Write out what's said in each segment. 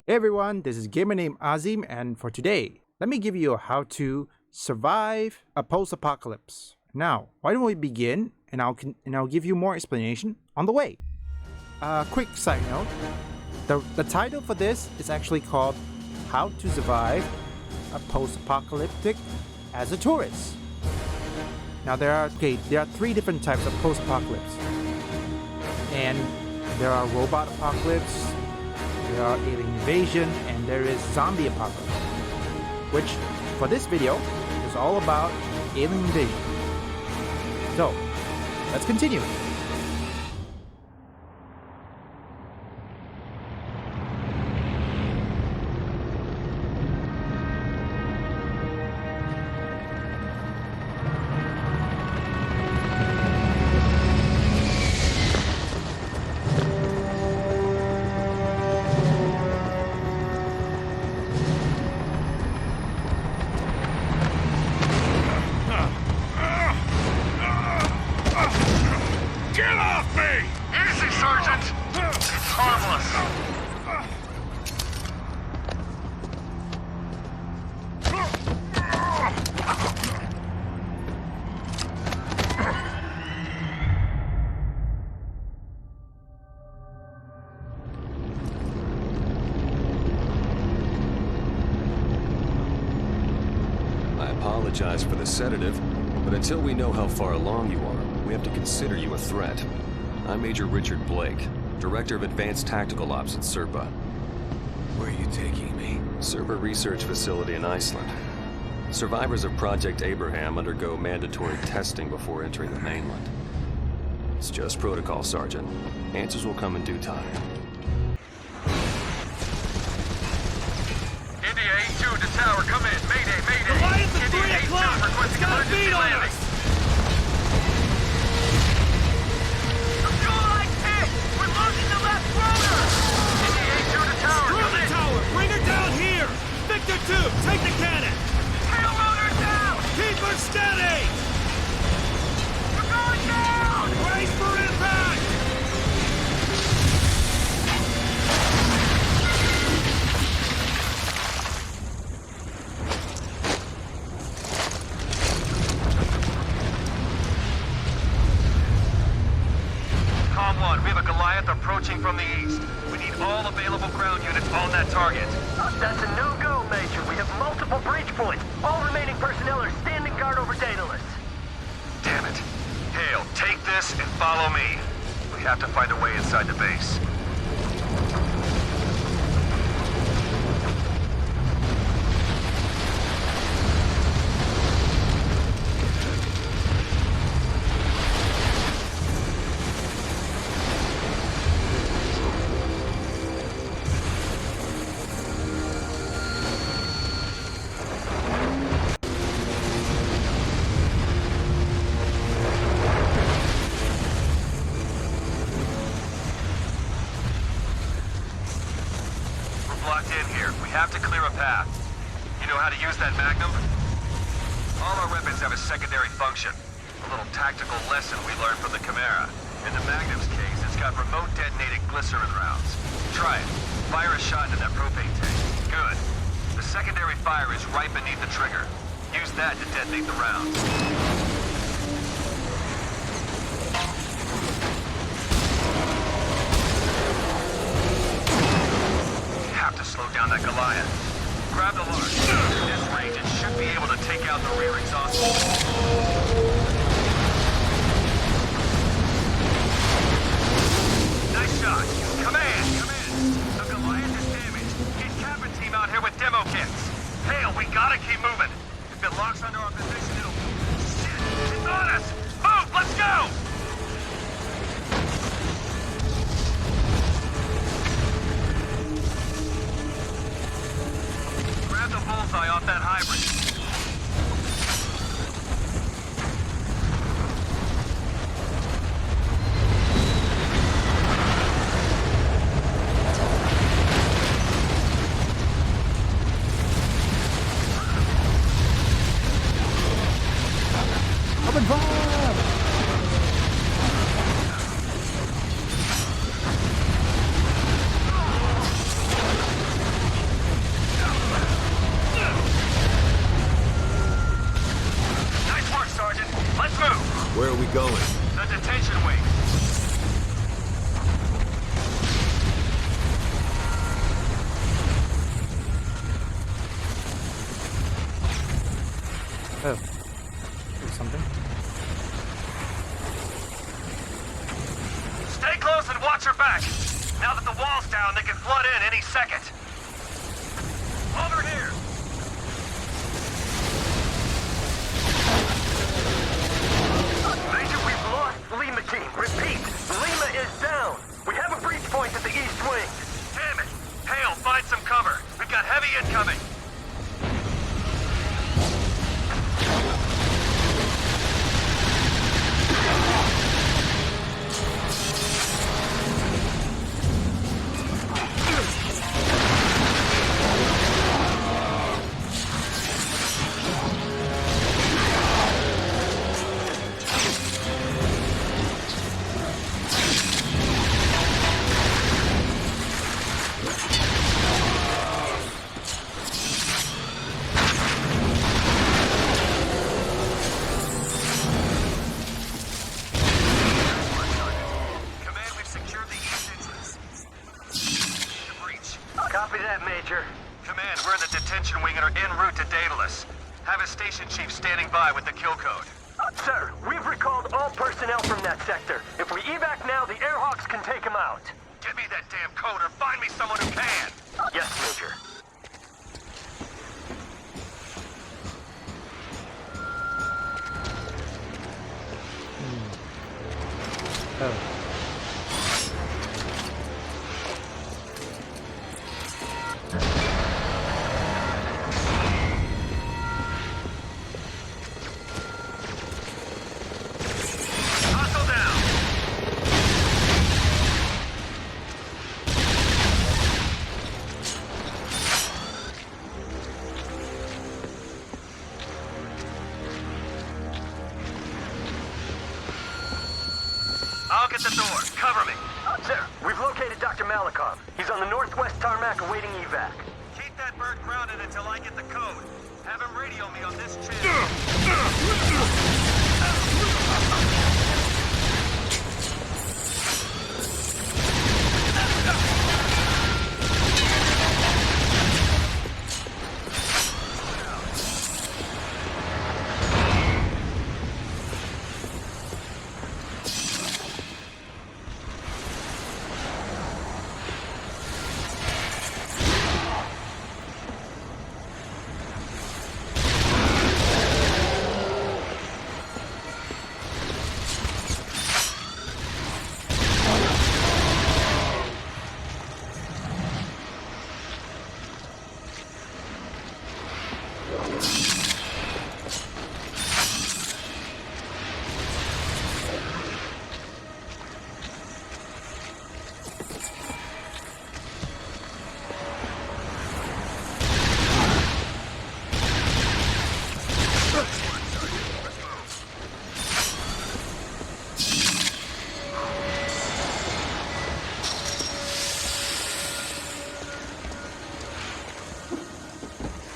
Hey everyone, this is gamer named Azim, and for today, let me give you a how to survive a post-apocalypse. Now, why don't we begin, and I'll give you more explanation on the way. Quick side note, the title for this is actually called How to Survive a Post-Apocalyptic as a Tourist. Now there are three different types of post-apocalypse, and there are robot apocalypse, there are alien invasion, and there is zombie apocalypse, which for this video is all about alien invasion. So let's continue. I apologize for the sedative, but until we know how far along you are, we have to consider you a threat. I'm Major Richard Blake, Director of Advanced Tactical Ops at SERPA. Where are you taking me? SERPA Research Facility in Iceland. Survivors of Project Abraham undergo mandatory testing before entering the mainland. It's just protocol, Sergeant. Answers will come in due time. India 8-2 to tower, come in. Mayday, mayday. Alliance at India 3 o'clock! 8-2 requesting It's got a emergency beat on landing. us! The fuel light hit! We're losing the left rotor! India 8-2 to tower, Screw come the in. tower! Bring her down here! Victor 2, take the cannon! Tail rotor down! Keep her steady! We're going down! Brace for impact! Com 1, we have a Goliath approaching from the east. We need all available ground units on that target. That's a no-go, Major. We have multiple breach points. All remaining personnel are standing guard over Daedalus. Damn it. Hale, take this and follow me. We have to find a way inside the base. Locked in here. We have to clear a path. You know how to use that Magnum? All our weapons have a secondary function. A little tactical lesson we learned from the Chimera. In the Magnum's case, it's got remote detonated glycerin rounds. Try it. Fire a shot into that propane tank. Good. The secondary fire is right beneath the trigger. Use that to detonate the rounds. Have to slow down that Goliath. Grab the launch. In this range, it should be able to take out the rear exhaust. Nice shot. Command, come in. The Goliath is damaged. Get Captain Team out here with demo kits. Hale, we gotta keep moving. If it locks under our position, it'll... Shit! It's on us! Move! Let's go! Grab the bullseye off that hybrid. Open fire! town, they can flood in any second. Over here! Major, we've lost Lima team. Repeat, Lima is down. We have a breach point at the east wing. Damn it! Hale, find some cover. We've got heavy incoming. Copy that, Major. Command, we're in the detention wing and are en route to Daedalus. Have a station chief standing by with the kill code. Sir, we've recalled all personnel from that sector. If we evac now, the Airhawks can take them out. Get me that damn code or find me someone who can! Yes, Major. Oh. Hustle down! I'll get the door. Cover me. Sir, we've located Dr. Malikov. He's on the northwest tarmac awaiting evac. Keep that bird grounded until I get the code. Have him radio me on this channel.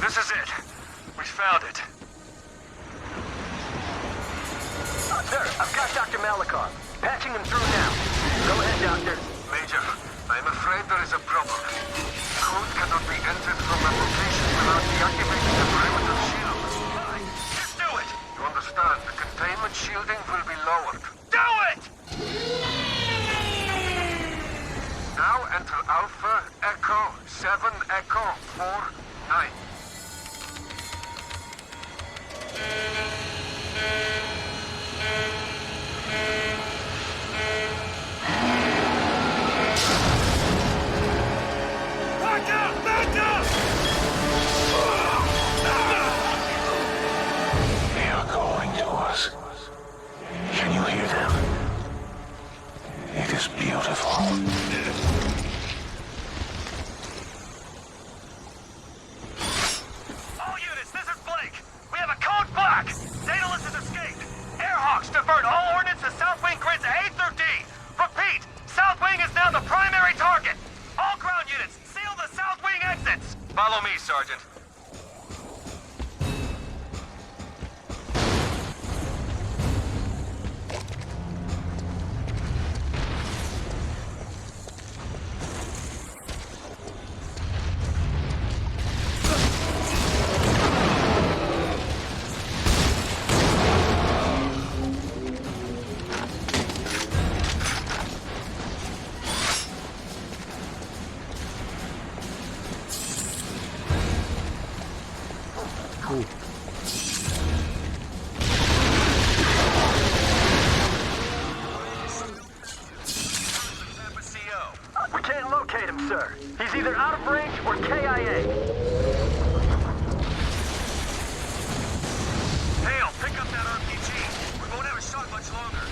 This is it. We found it. Sir, I've got Dr. Malikov. Patching him through now. Go ahead, Doctor. Major, I'm afraid there is a problem. Code cannot be entered from a location without deactivating the perimeter shield. Fine, just do it! You understand, the containment shielding will be lowered. Do it! Now enter Alpha Echo 7 Echo 4 9. Back up! Back up! They are calling to us. Can you hear them? It is beautiful. All units, this is Blake. We have a code black. Daedalus has escaped. Airhawks divert all ordnance to South Wing grids A through D. Repeat, South Wing is now the primary target. All ground units, seal the South Wing exits. Follow me, Sergeant. Ooh. We can't locate him, sir. He's either out of range or KIA. Hale, pick up that RPG. We won't have a shot much longer.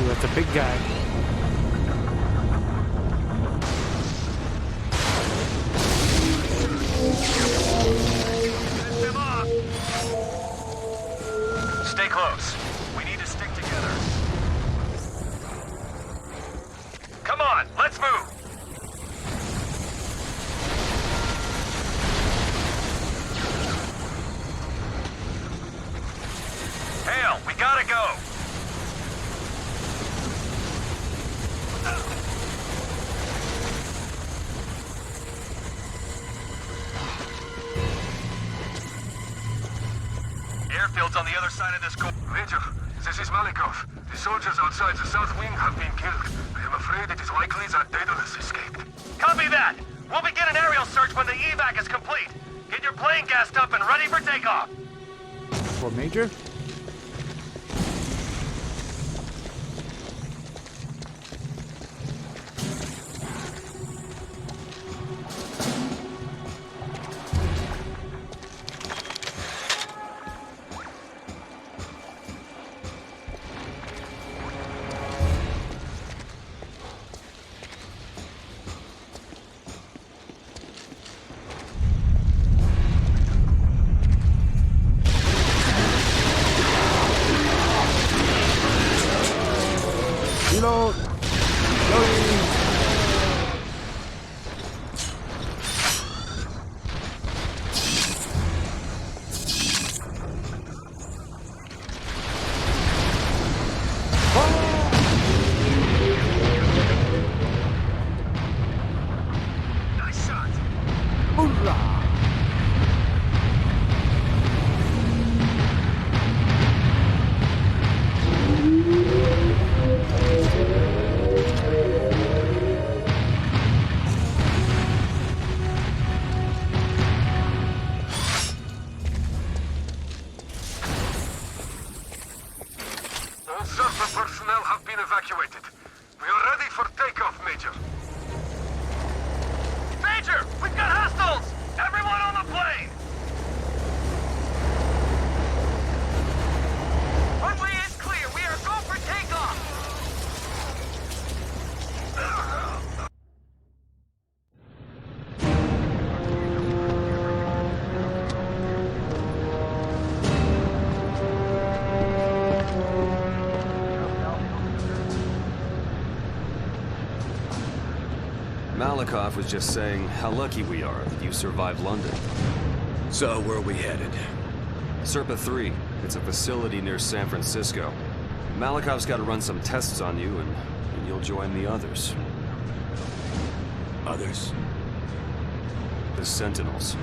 Ooh, that's a big guy. Finish him off. Stay close. We need to stick together. Come on, let's move. Hale, we gotta go. Airfield's on the other side of this Major, this is Malikov. The soldiers outside the south wing have been killed. I am afraid it is likely that Daedalus escaped. Copy that! We'll begin an aerial search when the evac is complete. Get your plane gassed up and ready for takeoff. For Major? Reload! Loading! Nice shot. Hoorah! All surface personnel have been evacuated. We are ready for takeoff, Major. Major, we've got hostiles! Everyone on the plane! Runway is clear. We are go for takeoff. Malikov was just saying how lucky we are that you survived London. So, where are we headed? Serpa 3. It's a facility near San Francisco. Malikov's got to run some tests on you, and you'll join the others. Others? The Sentinels.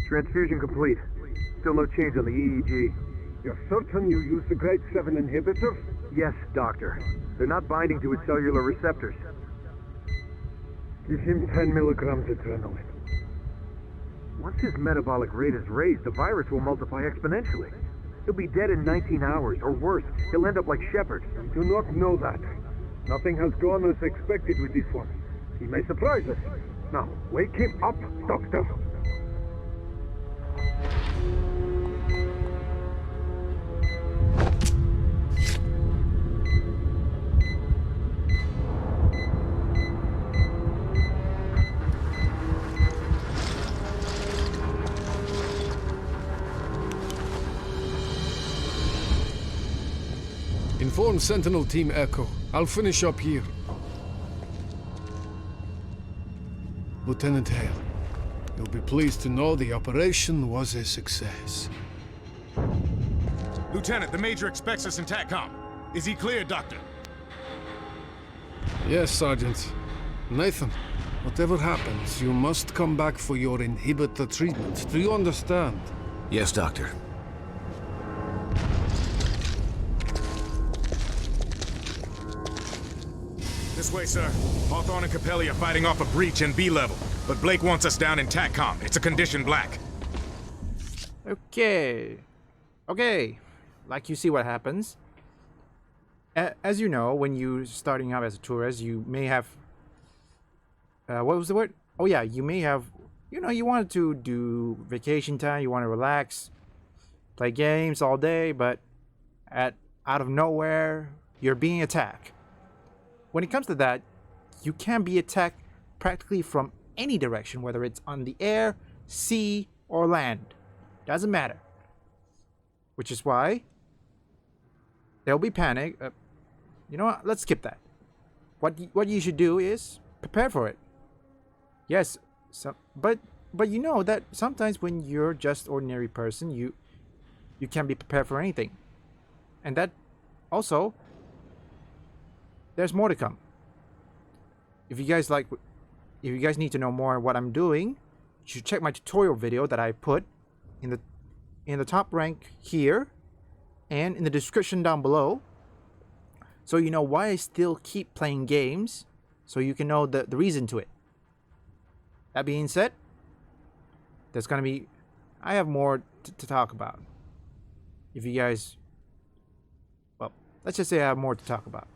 Transfusion complete. Still no change on the EEG. You're certain you used the grade 7 inhibitor? Yes, Doctor. They're not binding to its cellular receptors. Give him 10 milligrams adrenaline. Once his metabolic rate is raised, the virus will multiply exponentially. He'll be dead in 19 hours, or worse, he'll end up like Shepard. We do not know that. Nothing has gone as expected with this one. He may surprise us. Now, wake him up, Doctor. Inform Sentinel Team Echo. I'll finish up here. Lieutenant Hale, you'll be pleased to know the operation was a success. Lieutenant, the Major expects us in TACCOM. Is he clear, Doctor? Yes, Sergeant. Nathan, Whatever happens, you must come back for your inhibitor treatment. Do you understand? Yes, Doctor. This way, sir. Hawthorne and Capelli are fighting off a breach in B level, but Blake wants us down in TACCOM. It's a condition black. Okay. Okay. Like you see what happens. As you know, when you're starting out as a tourist, you may have... what was the word? Oh yeah, you may have... you wanted to do vacation time, you want to relax, play games all day, but out of nowhere, you're being attacked. When it comes to that, you can be attacked practically from any direction, whether it's on the air, sea, or land. Doesn't matter. Which is why there'll be panic. You know what? Let's skip that. What you should do is prepare for it. Yes, but you know that sometimes when you're just ordinary person, you can be prepared for anything, and that also. There's more to come. If you guys need to know more what I'm doing, you should check my tutorial video that I put in the top rank here and in the description down below. So you know why I still keep playing games, so you can know the reason to it. That being said, I have more to talk about. If you guys, well, let's just say I have more to talk about.